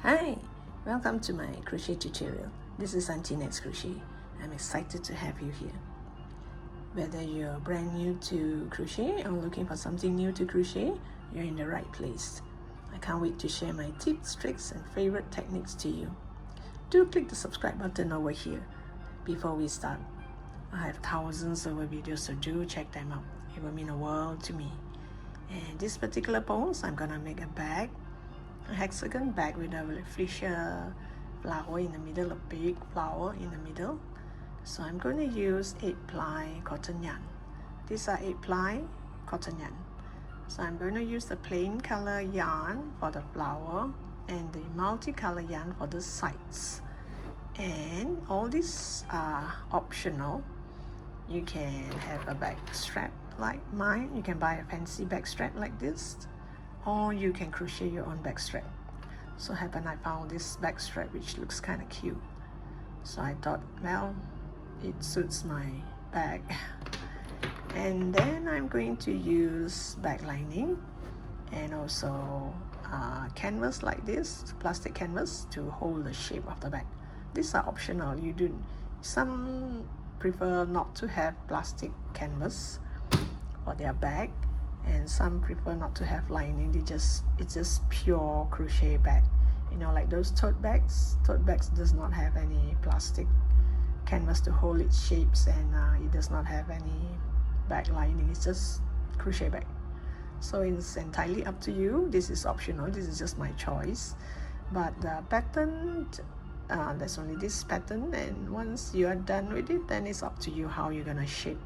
Hi, welcome to my crochet tutorial. This is Auntie Nat's Crochet. I'm excited to have you here. Whether you're brand new to crochet or looking for something new to crochet, you're in the right place. I can't wait to share my tips, tricks, and favorite techniques to you. Do click the subscribe button over here. Before we start, I have thousands of videos, so do check them out. It will mean a world to me. And this particular pose, I'm gonna make a hexagon bag with a Rafflesia flower in the middle, a big flower in the middle. So I'm going to use 8-ply cotton yarn. These are 8-ply cotton yarn. So I'm going to use the plain color yarn for the flower and the multicolor yarn for the sides. And all these are optional. You can have a back strap like mine. You can buy a fancy back strap like this, or you can crochet your own back strap. So happen I found this back strap which looks kind of cute. So I thought, well, it suits my bag. And then I'm going to use back lining and also canvas like this, plastic canvas, to hold the shape of the bag. These are optional. Some prefer not to have plastic canvas for their bag, and some prefer not to have lining. It's just pure crochet bag, like those tote bags. Tote bags does not have any plastic canvas to hold its shapes, and it does not have any bag lining. It's just crochet bag. So it's entirely up to you. This is optional. This is just my choice. But the pattern, there's only this pattern, and once you are done with it, then it's up to you how you're gonna shape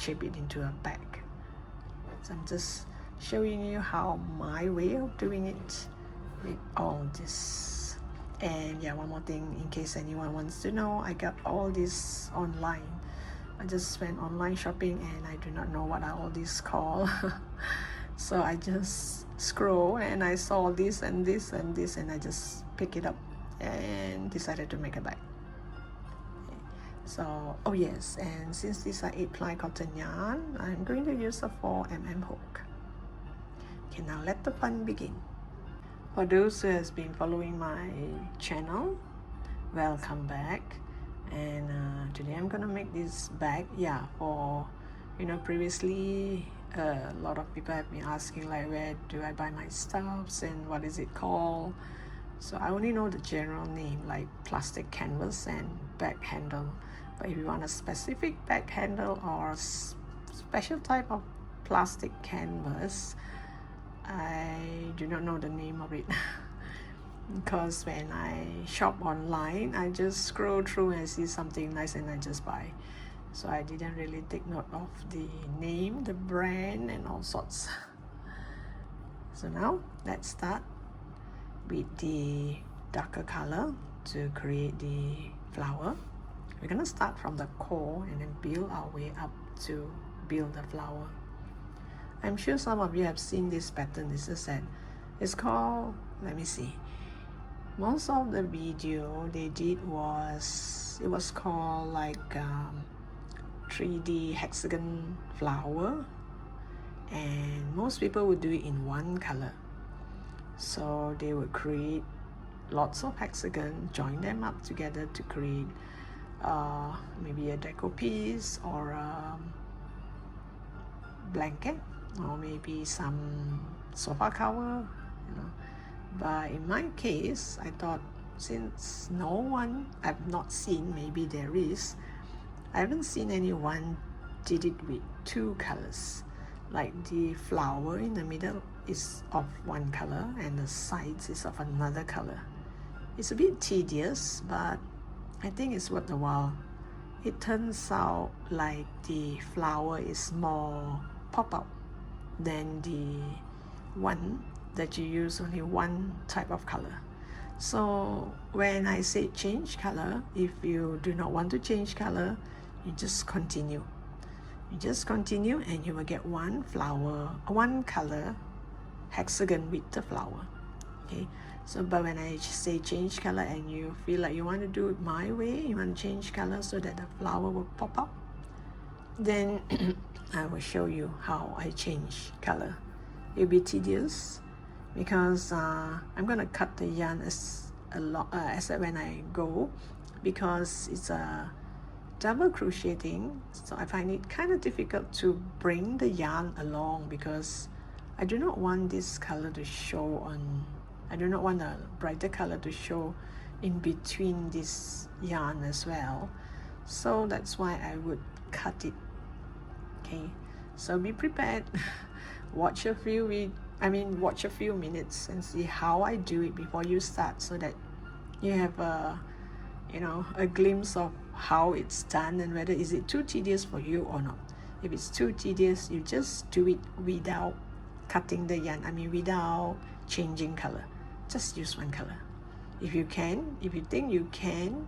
it into a bag. So I'm just showing you how my way of doing it with all this. And yeah, one more thing, in case anyone wants to know, I got all this online. I just went online shopping and I do not know what are all these called. So I just scroll and I saw this and this and this, and I just pick it up and decided to make a bag. So, oh yes, and since these are 8-ply cotton yarn, I'm going to use a 4mm hook. Okay, now let the fun begin. For those who has been following my channel, welcome back. And today I'm gonna make this bag. Previously a lot of people have been asking, like, where do I buy my stuffs and what is it called. So I only know the general name, like plastic canvas and bag handle. But if you want a specific bag handle or special type of plastic canvas, I do not know the name of it. Because when I shop online, I just scroll through and see something nice and I just buy. So I didn't really take note of the name, the brand, and all sorts. So now let's start with the darker color to create the flower. We're gonna start from the core and then build our way up to build the flower. I'm sure some of you have seen this pattern. This is it. It's called, let me see. Most of the video they did it was called like 3D hexagon flower, and most people would do it in one color. So they would create lots of hexagon, join them up together to create maybe a deco piece or a blanket, or maybe some sofa cover, But in my case, I thought, since I've not seen, maybe there is, I haven't seen anyone did it with two colors. Like the flower in the middle is of one color and the sides is of another color. It's a bit tedious, but I think it's worth the while. It turns out like the flower is more pop-up than the one that you use only one type of color. So when I say change color, if you do not want to change color, you just continue. And you will get one flower, one color hexagon with the flower. Okay, so but when I say change color and you feel like you want to do it my way, you want to change color so that the flower will pop up, then I will show you how I change color. It'll be tedious because I'm gonna cut the yarn as a lot except when I go, because it's a double crochet thing, so I find it kind of difficult to bring the yarn along, because I do not want this color to show on, I do not want a brighter color to show in between this yarn as well. So that's why I would cut it. Okay, so be prepared. Watch a few minutes and see how I do it before you start, so that you have a glimpse of how it's done and whether is it too tedious for you or not. If it's too tedious, you just do it without cutting the yarn, without changing color. Just use one color. If you think you can,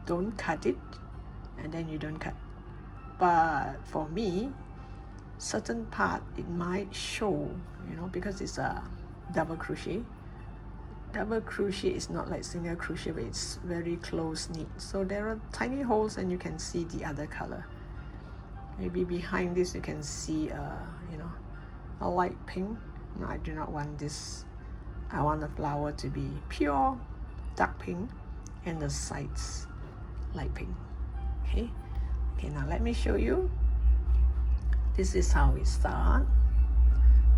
don't cut it, and then you don't cut. But for me, certain part it might show, because it's a double crochet. Double crochet is not like single crochet, but it's very close knit, so there are tiny holes and you can see the other color. Maybe behind this you can see a light pink. No, I do not want this. I want the flower to be pure dark pink and the sides light pink. Okay, now let me show you. This is how we start.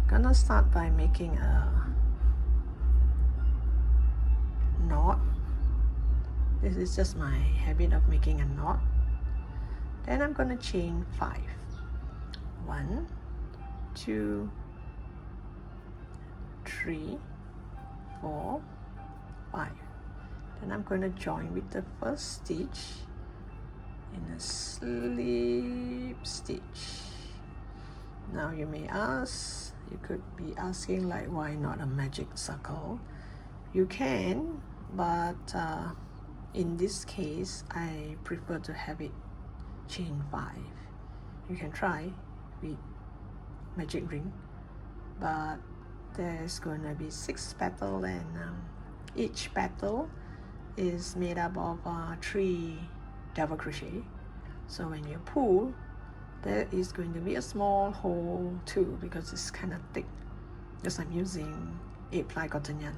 Gonna start by making a knot. This is just my habit of making a knot. Then I'm gonna chain 5. 1, 2, 3, 4, 5. Then I'm going to join with the first stitch in a slip stitch. Now you may ask, you could be asking like, why not a magic circle? You can, but in this case I prefer to have it chain 5. You can try with magic ring, but there's gonna be 6 petals, and each petal is made up of 3 double crochet. So when you pull, there is going to be a small hole too, because it's kind of thick, because I'm using 8-ply cotton yarn.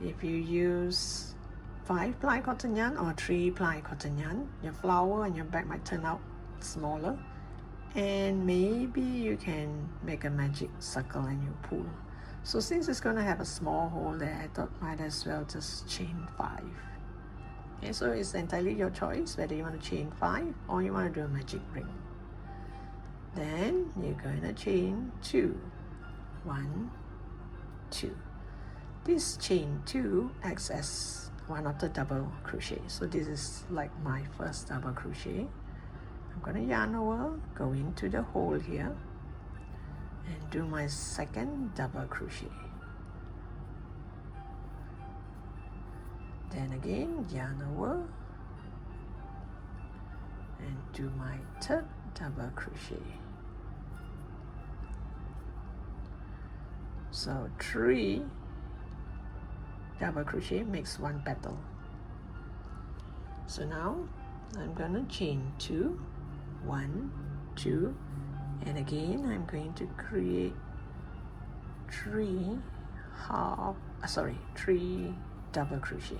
If you use 5-ply cotton yarn or 3-ply cotton yarn, your flower and your bag might turn out smaller, and maybe you can make a magic circle and you pull. So since it's going to have a small hole there, I thought might as well just chain 5. Okay, so it's entirely your choice whether you want to chain 5 or you want to do a magic ring. Then you're going to chain 2. 1, 2. This chain 2 acts as one of the double crochet. So this is like my first double crochet. I'm going to yarn over, go into the hole here, and do my second double crochet. Then again, yarn over and do my third double crochet. So 3 double crochet makes 1 petal. So now I'm gonna chain 2, 1, 2, and again I'm going to create 3 double crochet.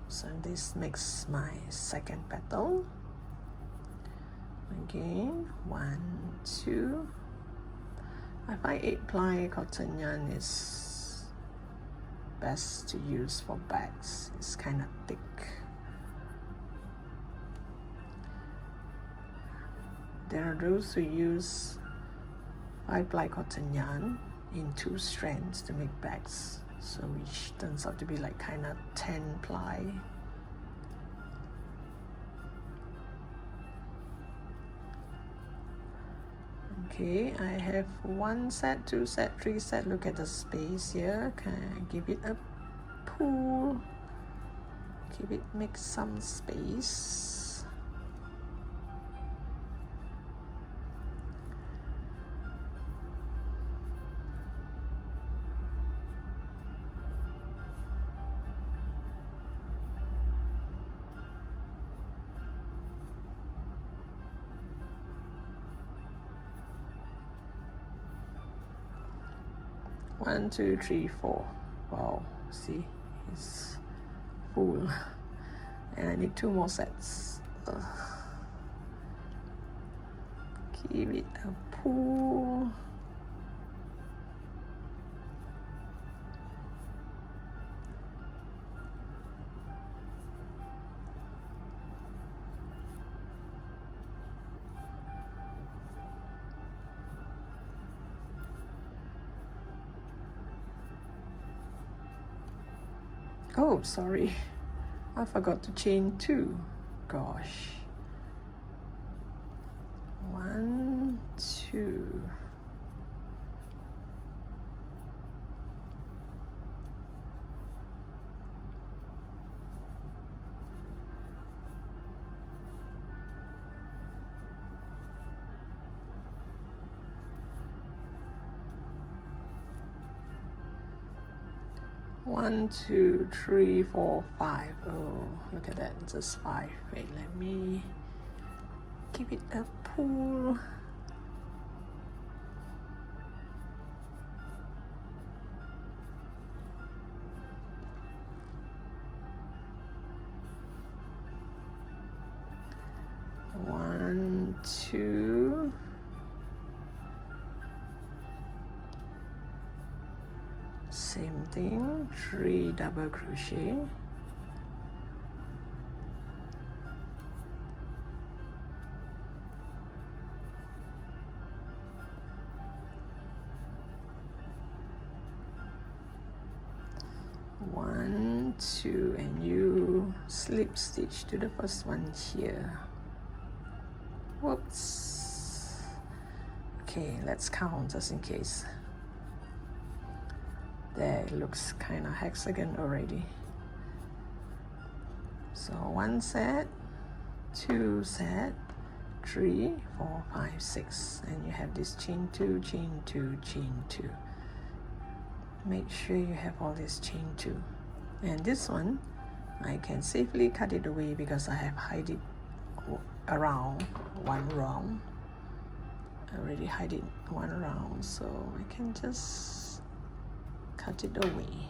So this makes my second petal. Again, 1, 2. I find 8-ply cotton yarn is best to use for bags. It's kind of thick. There are those who use 5-ply cotton yarn in 2 strands to make bags, so which turns out to be like kind of 10-ply. Okay, I have 1 set, 2 set, 3 set. Look at the space here. Can I give it a pull? Make some space. 1, 2, 3, 4. Wow, see, it's full. And I need 2 more sets. Give it a pull. Oh, sorry, I forgot to chain 2. Gosh. 1, 2. One, 2, 3, 4, 5. Oh, look at that, just 5. Wait, let me give it a pull. One, 2. Same thing, 3 double crochet. One, 2, and you slip stitch to the first one here. Whoops. Okay, let's count just in case. There, it looks kind of hexagon already. So 1 set, 2 set, 3, 4, 5, 6, and you have this chain 2, chain 2, chain 2. Make sure you have all this chain 2. And this one, I can safely cut it away because I have hide it around 1 round. I already hide it 1 round, so I can just cut it away.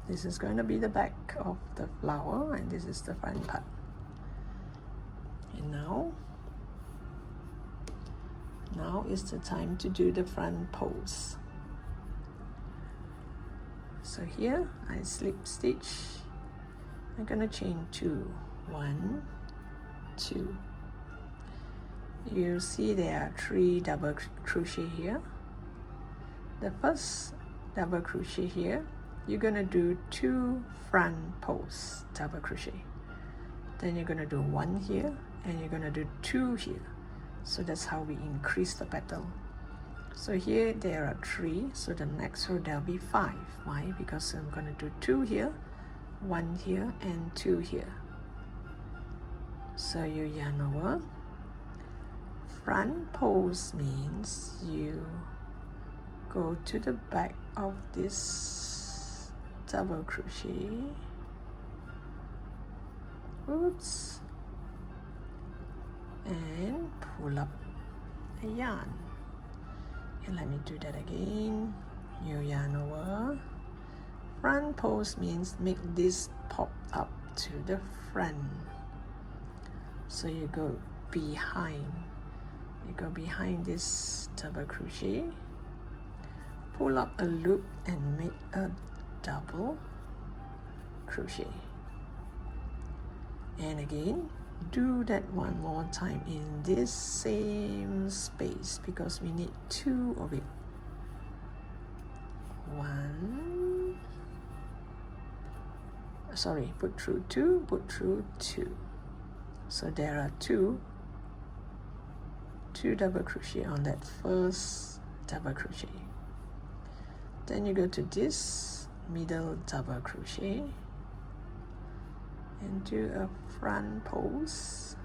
This is going to be the back of the flower, and this is the front part. And now is the time to do the front pose. So here I slip stitch. I'm gonna chain 2, 1, 2. You see there are 3 double crochet here. The first double crochet here, you're gonna do 2 front pose double crochet. Then you're gonna do 1 here, and you're gonna do 2 here. So that's how we increase the petal. So here there are 3, so the next row there'll be 5. Why? Because I'm gonna do 2 here, 1 here, and 2 here. So you yarn over. Front pose means you go to the back of this double crochet. Oops. And pull up a yarn. And let me do that again. You yarn over. Front pose means make this pop up to the front. So you go behind. You go behind this double crochet, pull up a loop and make a double crochet. And again, do that 1 more time in this same space because we need 2 of it. 1, sorry, put through 2, put through 2. So there are 2 double crochet on that first double crochet. Then you go to this middle double crochet and do a front pose,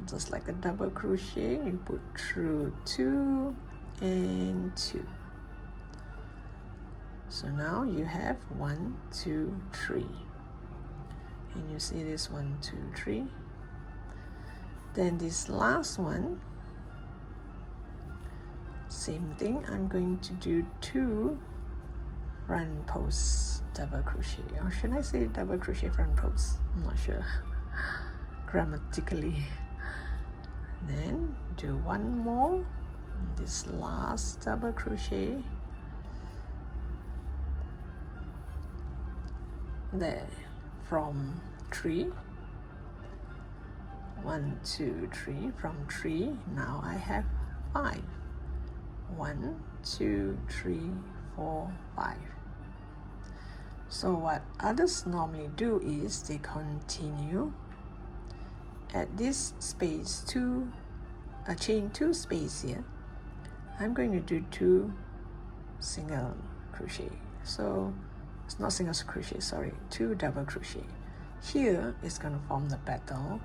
just like a double crochet. You put through 2 and 2. So now you have 1, 2, 3. and you see this 1, 2, 3. Then this last one, same thing. I'm going to do 2 front post double crochet, or should I say double crochet front post? I'm not sure grammatically. Then do 1 more, this last double crochet there from 3. 1, 2, 3. From 3 now I have 5. 1, 2, 3, 4, 5. So what others normally do is they continue at this space, chain 2 space here. I'm going to do 2 single crochet. So it's not single crochet, sorry, 2 double crochet. Here is going to form the petal.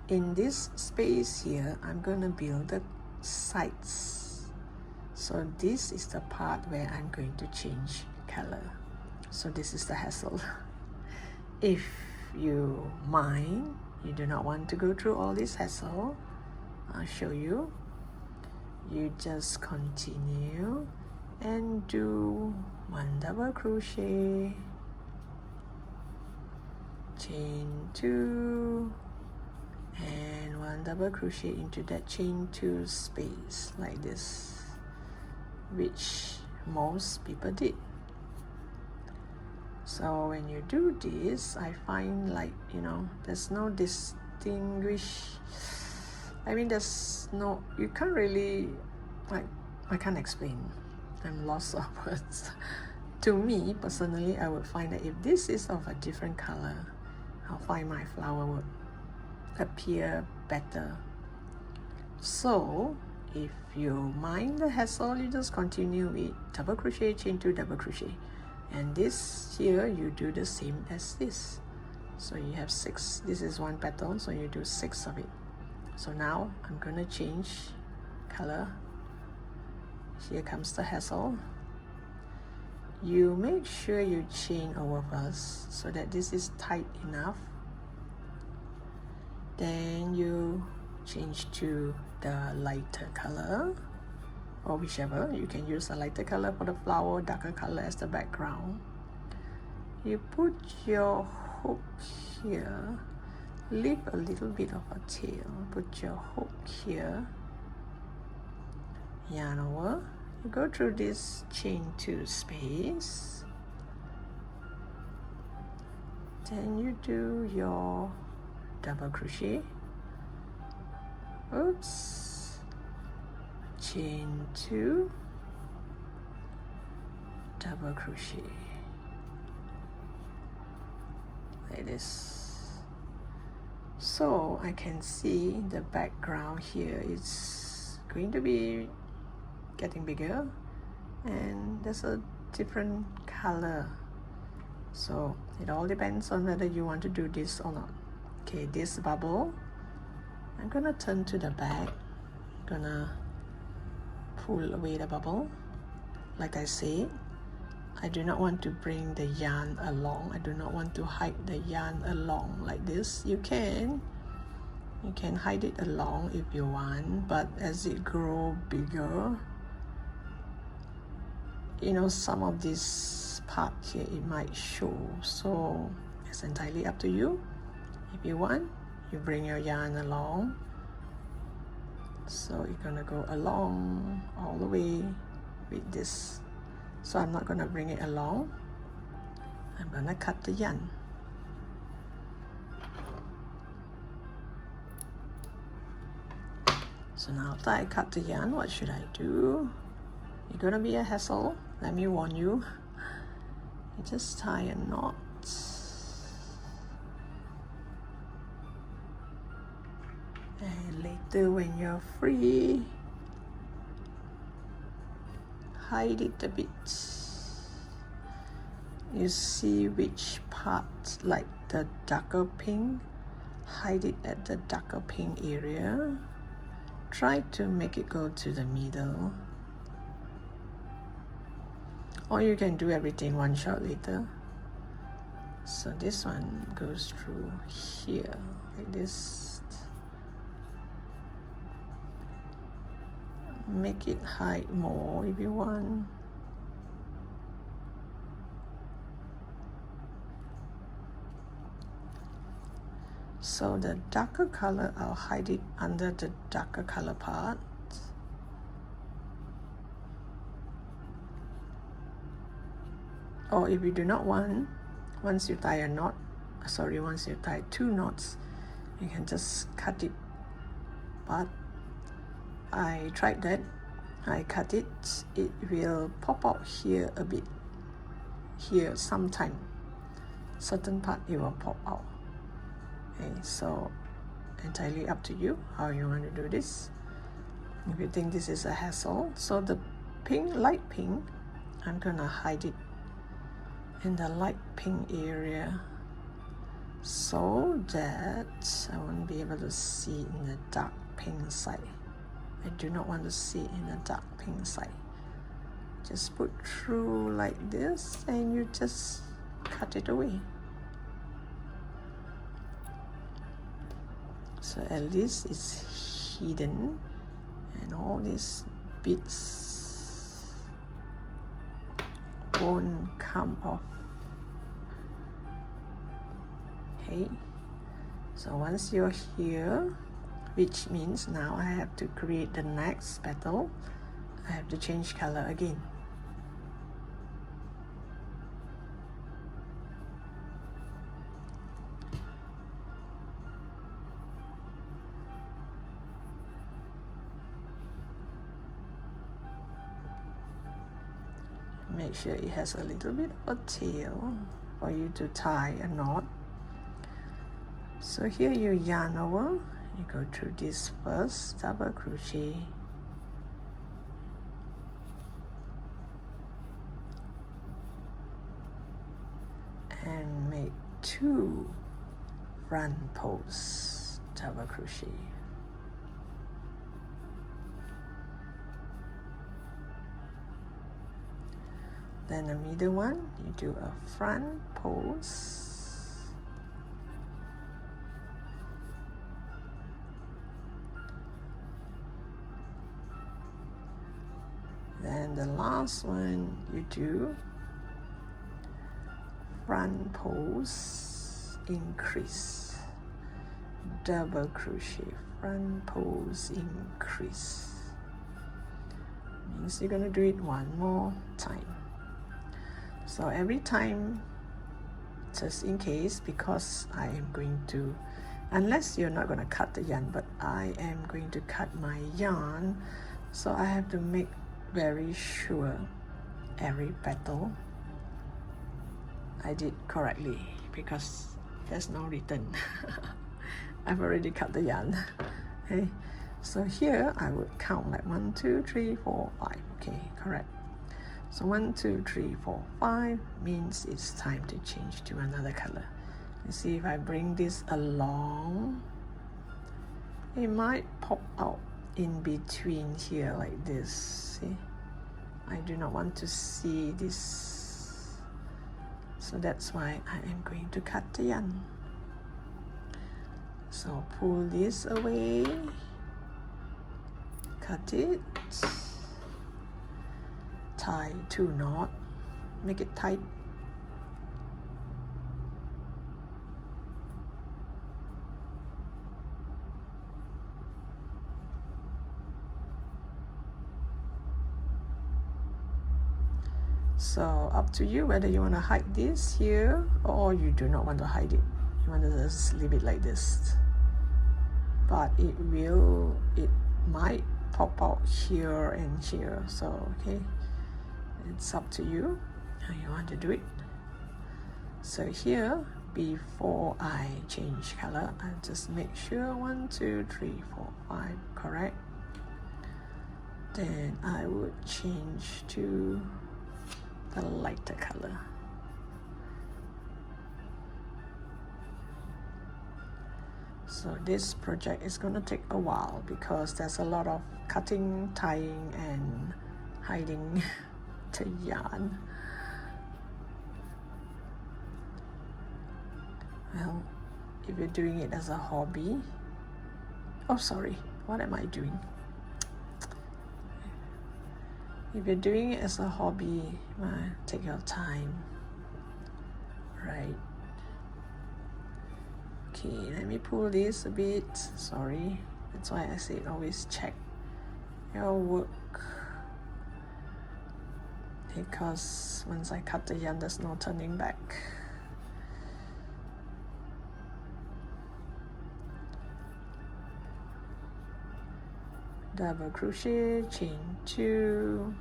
In this space here, I'm going to build the sides. So this is the part where I'm going to change color. So this is the hassle. If you mind, you do not want to go through all this hassle, I'll show you. You just continue and do 1 double crochet, chain 2, and 1 double crochet into that chain 2 space like this, which most people did. So when you do this, I find like, you know, there's no there's no, you can't really, like, I can't explain. I'm lost of words. To me, personally, I would find that if this is of a different color, I'll find my flower would appear better. So if you mind the hassle, you just continue with double crochet, chain 2, double crochet, and this here you do the same as this. So you have 6. This is 1 petal, so you do 6 of it. So now I'm gonna change color. Here comes the hassle. You make sure you chain over first so that this is tight enough. Then you change to the lighter color, or whichever. You can use a lighter color for the flower, darker color as the background. You put your hook here, leave a little bit of a tail, put your hook here, yarn over, you go through this chain 2 space, then you do your double crochet, oops, chain 2, double crochet like this. So I can see the background here is going to be getting bigger, and there's a different color. So it all depends on whether you want to do this or not. Okay, this bubble, I'm gonna turn to the back, gonna pull away the bubble. Like I said, I do not want to bring the yarn along. I do not want to hide the yarn along like this. You can hide it along if you want, but as it grows bigger, you know, some of this part here, it might show. So it's entirely up to you. If you want, you bring your yarn along. So you're gonna go along all the way with this. So I'm not gonna bring it along. I'm gonna cut the yarn. So now after I cut the yarn, what should I do? It's gonna be a hassle, let me warn you. You just tie a knot. And later when you're free, hide it a bit. You see which part, like the darker pink, hide it at the darker pink area. Try to make it go to the middle. Or you can do everything one shot later. So this one goes through here like this. Make it hide more if you want. So the darker color, I'll hide it under the darker color part. Or if you do not want, once you tie a knot, once you tie 2 knots, you can just cut it. But I tried that, I cut it, it will pop out here a bit, here sometime, certain part it will pop out. Okay, so entirely up to you how you want to do this. If you think this is a hassle, so the pink, light pink, I'm gonna hide it in the light pink area so that I won't be able to see in the dark pink side. I do not want to see in the dark pink side. Just put through like this and you just cut it away. So at least it's hidden and all these bits won't come off. Okay, so once you're here, which means now I have to create the next petal, I have to change color again. Make sure it has a little bit of a tail for you to tie a knot. So here you yarn over, you go through this first double crochet, and make 2 front post double crochet. Then the middle one, you do a front post, then the last one you do front post increase, double crochet, front post increase. Means you're going to do it one more time. So every time, just in case, because I am going to, unless you're not going to cut the yarn, but I am going to cut my yarn, so I have to make very sure every petal I did correctly, because there's no return. I've already cut the yarn. Okay, so here I would count like 1, 2, 3, 4, 5. Okay, correct. So 1, 2, 3, 4, 5 means it's time to change to another color. You see, if I bring this along, it might pop out in between here like this. See, I do not want to see this, so that's why I am going to cut the yarn. So pull this away, cut it, tie 2 knots, make it tight. So up to you whether you want to hide this here or you do not want to hide it. You want to just leave it like this. But it might pop out here and here. So okay, it's up to you how you want to do it. So here, before I change color, I just make sure 1, 2, 3, 4, 5 correct. Then I would change to the lighter color. So this project is going to take a while because there's a lot of cutting, tying and hiding the yarn. Well, if you're doing it as a hobby, oh sorry, what am I doing? If you're doing it as a hobby, take your time, right? Okay, let me pull this a bit. Sorry, that's why I said always check your work, because once I cut the yarn, there's no turning back. Double crochet, chain 2,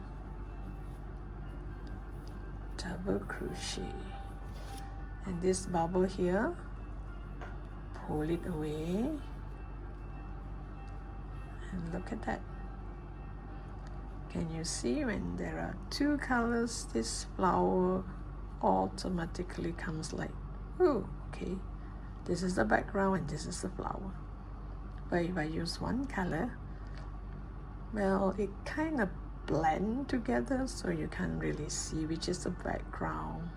double crochet, and this bubble here, pull it away, and look at that. Can you see when there are two colors, this flower automatically comes like, oh, okay, this is the background and this is the flower. But if I use one color, well, it kind of blend together, so you can't really see which is the background.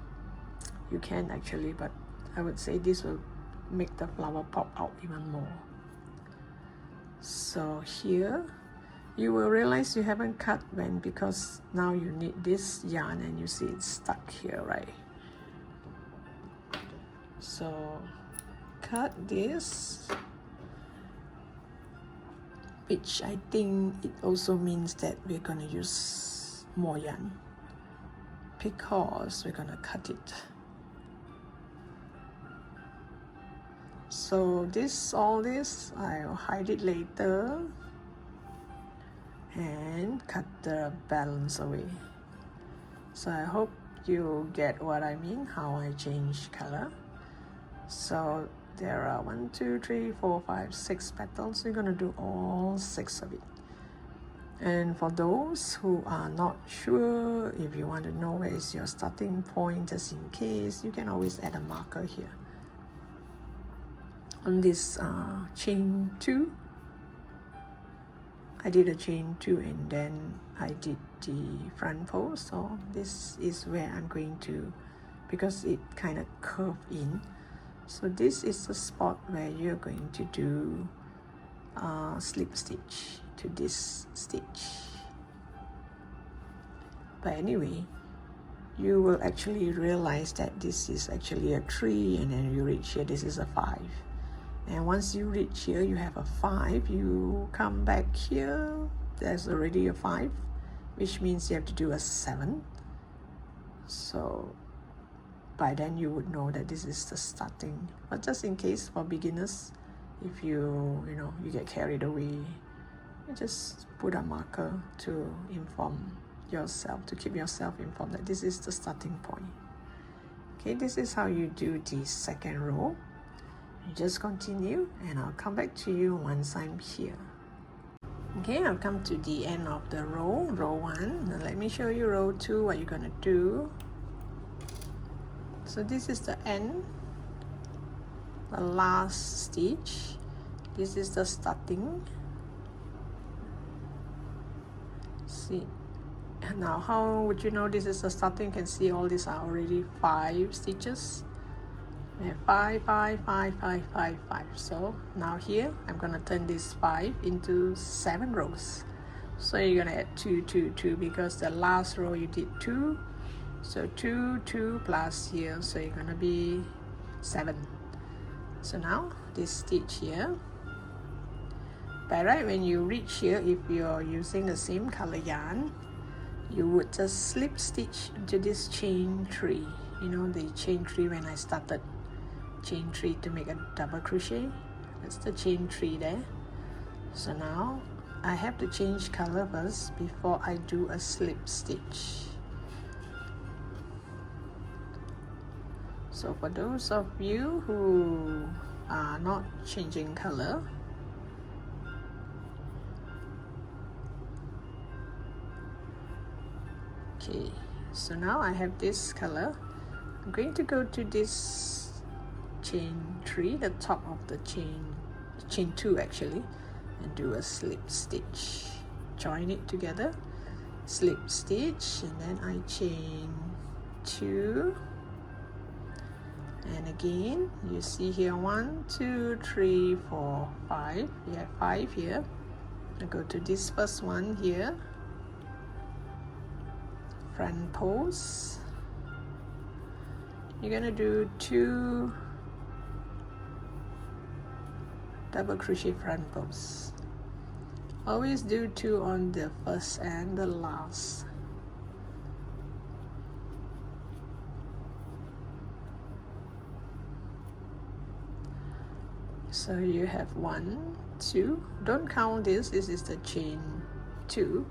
You can actually, but I would say this will make the flower pop out even more. So here you will realize you haven't cut when, because now you need this yarn and you see it's stuck here, right? So cut this, which I think it also means that we're going to use more yarn because we're going to cut it. So all this I'll hide it later and cut the balance away. So I hope you get what I mean, how I change color. So there are 1, 2, 3, 4, 5, 6 petals. We're going to do all 6 of it. And for those who are not sure, if you want to know where is your starting point, just in case, you can always add a marker here. On this chain 2, I did a chain 2 and then I did the front post. So this is where I'm going to, because it kind of curved in. So this is the spot where you're going to do slip stitch to this stitch. But anyway, you will actually realize that this is actually a 3, and then you reach here, this is a 5. And once you reach here, you have a 5, you come back here, there's already a 5, which means you have to do a 7. So by then you would know that this is the starting. But just in case, for beginners, if you get carried away, you just put a marker to inform yourself, to keep yourself informed that this is the starting point. Okay, this is how you do the second row. You just continue and I'll come back to you once I'm here. Okay, I've come to the end of the row 1. Now let me show you row 2, what you're gonna do. So this is the end, the last stitch. This is the starting. See, now how would you know this is the starting? You can see all these are already 5 stitches. We have 5, 5, 5, 5, 5, 5. So now here I'm gonna turn this 5 into 7 rows. So you're gonna add 2, 2, 2, because the last row you did 2. So 2, 2 plus here, so you're gonna be 7. So now this stitch here, by right when you reach here, if you're using the same color yarn, you would just slip stitch into this chain 3. You know, the chain 3 when I started, chain 3 to make a double crochet. That's the chain 3 there. So now I have to change color first before I do a slip stitch. So for those of you who are not changing color, okay, so now I have this color. I'm going to go to this chain 3, the top of the chain 2 actually, and do a slip stitch. Join it together, slip stitch, and then I chain 2. And again, you see here 1, 2, 3, 4, 5. You have 5 here. I go to this first one here, front pose. You're gonna do 2 double crochet front pose. Always do 2 on the first and the last. So you have 1, 2. Don't count this. This is the chain 2.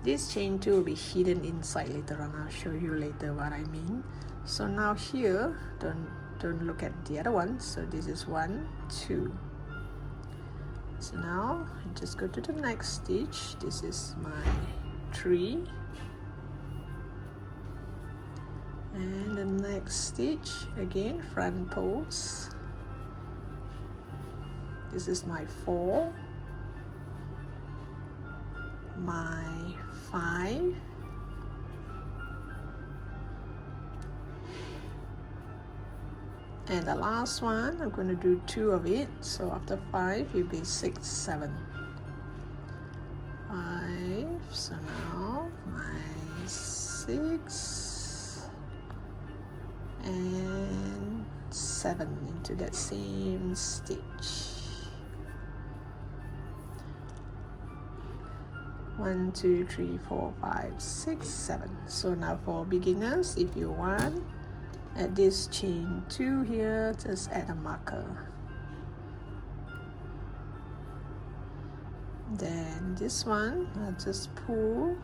This chain 2 will be hidden inside later on. I'll show you later what I mean. So now here, don't look at the other one. So this is 1, 2. So now I just go to the next stitch. This is my 3. And the next stitch, again front pose. This is my 4, my 5, and the last one, I'm going to do 2 of it. So after 5, it'll be 6, 7, 5. So now my 6 and 7 into that same stitch. 1, 2, 3, 4, 5, 6, 7. So now for beginners, if you want, at this chain 2 here, just add a marker. Then this one, I'll just pull.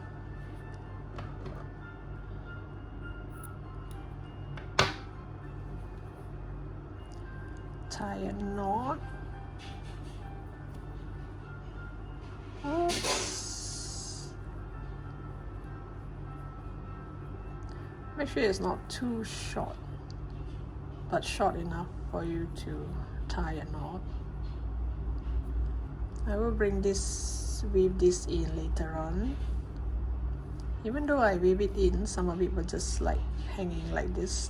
Tie a knot. Oops. Make sure it's not too short, but short enough for you to tie a knot. I will weave this in later on. Even though I weave it in, some of it will just like hanging like this.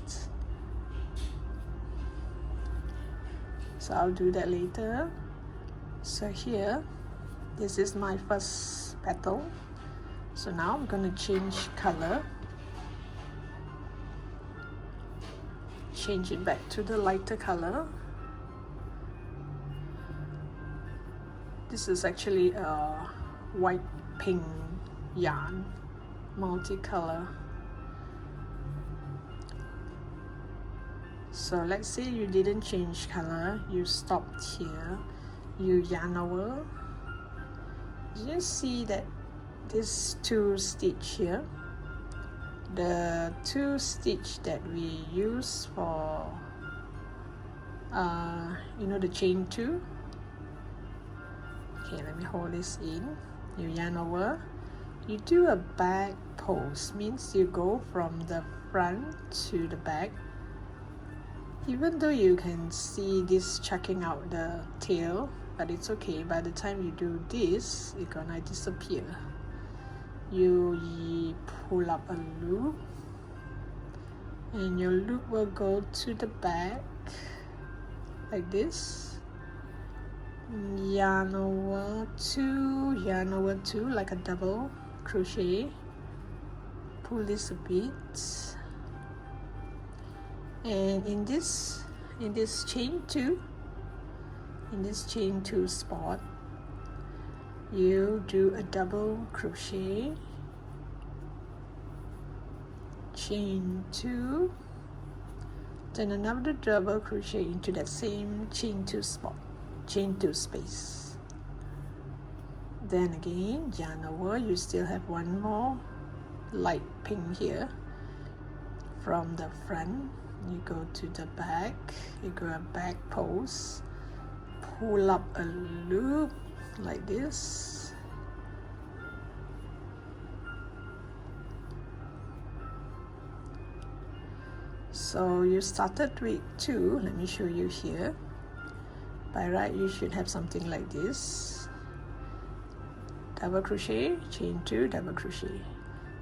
So I'll do that later. So here, this is my first petal. So now I'm going to change color. Change it back to the lighter color. This is actually a white pink yarn, multicolor. So let's say you didn't change color, you stopped here, you yarn over. You see that this 2 stitch here, the 2 stitch that we use for the chain 2. Okay, let me hold this in. You yarn over, you do a back pose, means you go from the front to the back. Even though you can see this chucking out the tail, but it's okay. By the time you do this, it's gonna disappear. You pull up a loop, and your loop will go to the back like this. Yarn over 2, like a double crochet. Pull this a bit, and in this chain 2, in this chain 2 spot, you do a double crochet, chain 2, then another double crochet into that same chain 2 spot, chain 2 space. Then again, yarn over, you still have one more light pink here. From the front, you go to the back, you go a back pose, pull up a loop like this, so you started with 2. Let me show you here. By right, you should have something like this: double crochet, chain 2, double crochet.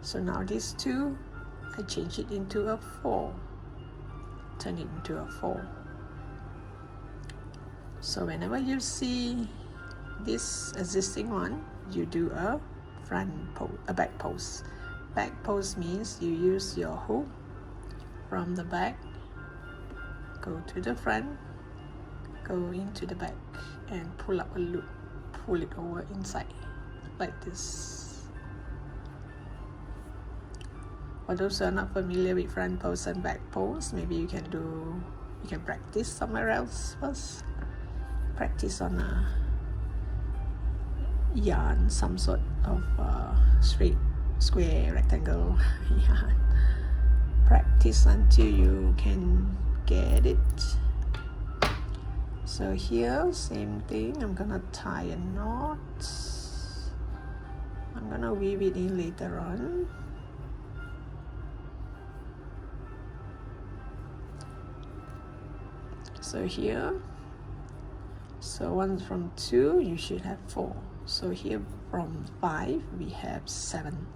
So now this 2, I change it into a 4, turn it into a 4. So whenever you see this existing one, you do a back post. Back post means you use your hook from the back, go to the front, go into the back, and pull up a loop, pull it over inside like this. For those who are not familiar with front post and back post, maybe you can practice somewhere else first. Practice on a yarn, some sort of straight, square, rectangle yarn. Practice until you can get it. So here, same thing, I'm gonna tie a knot. I'm gonna weave it in later on. So here, so 1 from 2, you should have 4. So here from 5, we have 7.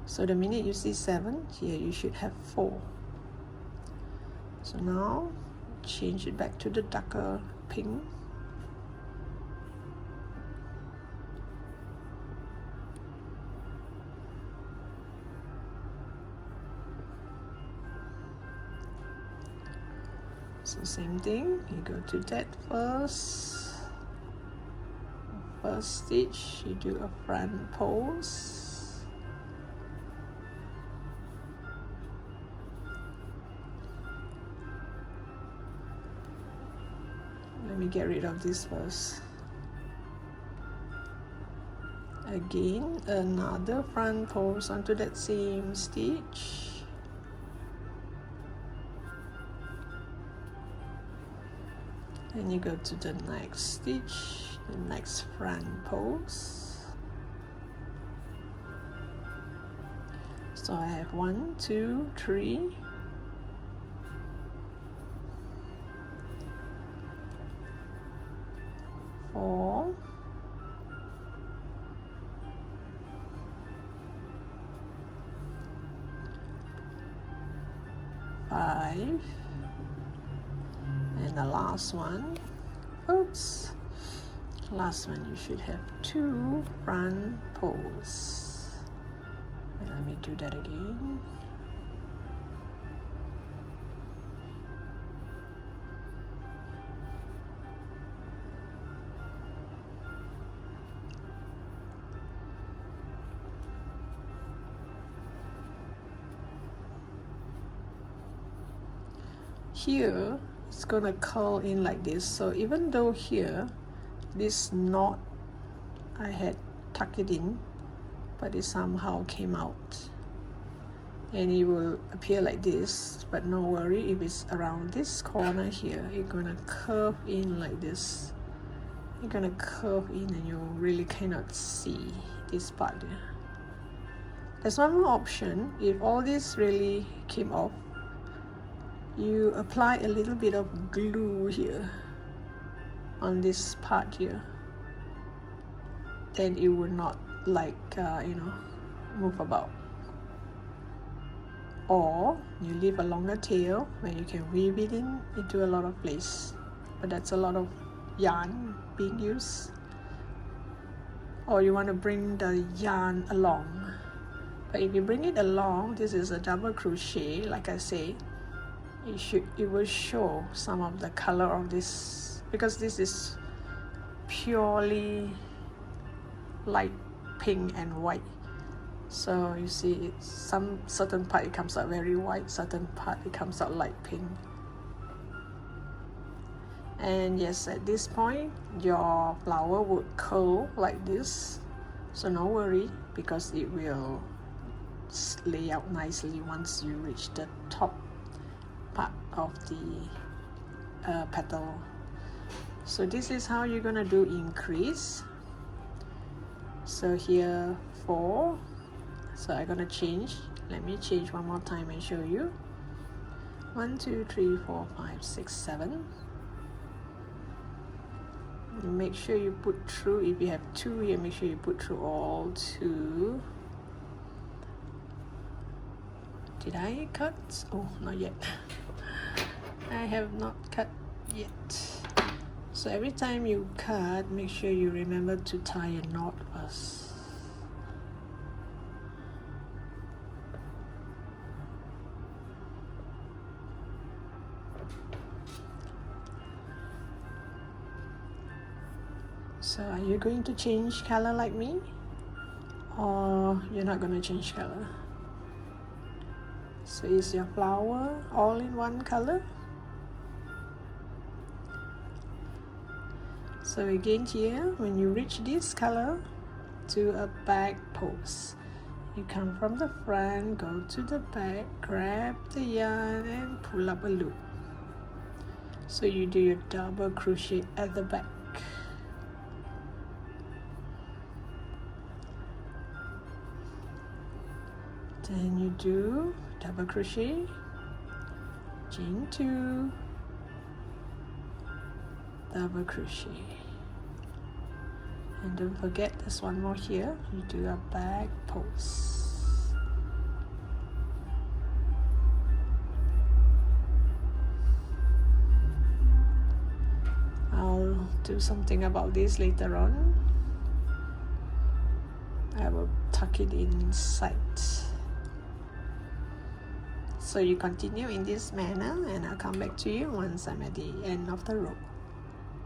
So the minute you see 7, here you should have 4. So now, change it back to the darker pink. So same thing, you go to that first stitch, you do a front post, let me get rid of this first. Again, another front post onto that same stitch. And you go to the next stitch, the next front post. So I have 1, 2, 3, 4, 5, and the last one, oops, last one you should have 2 front posts. Let me do that again. Here it's gonna curl in like this, so even though here this knot I had tucked it in, but it somehow came out and it will appear like this, but no worry, if it's around this corner here, it's gonna curve in like this. It's gonna curve in and you really cannot see this part there. There's one more option. If all this really came off, you apply a little bit of glue here on this part here, then it will not like move about. Or you leave a longer tail where you can weave it into a lot of place, but that's a lot of yarn being used. Or you want to bring the yarn along, but if you bring it along, this is a double crochet, like I say, it will show some of the color of this, because this is purely light pink and white. So you see, some certain part it comes out very white, certain part it comes out light pink. And yes, at this point your flower would curl like this, so no worry, because it will lay out nicely once you reach the top part of the petal. So this is how you're gonna do increase. So here 4, so I'm gonna change, let me change one more time and show you. 1, 2, 3, 4, 5, 6, 7. Make sure you put through, if you have 2 here, make sure you put through all 2. Did I cut? Oh, not yet. I have not cut yet. So every time you cut, make sure you remember to tie a knot first. So are you going to change color like me? Or you're not going to change color? So is your flower all in one color? So again here, when you reach this color to a back post, you come from the front, go to the back, grab the yarn and pull up a loop. So you do your double crochet at the back. Then you do double crochet, chain 2, double crochet, and don't forget there's one more here. You do a back post. I'll do something about this later on. I will tuck it inside. So you continue in this manner, and I'll come back to you once I'm at the end of the row.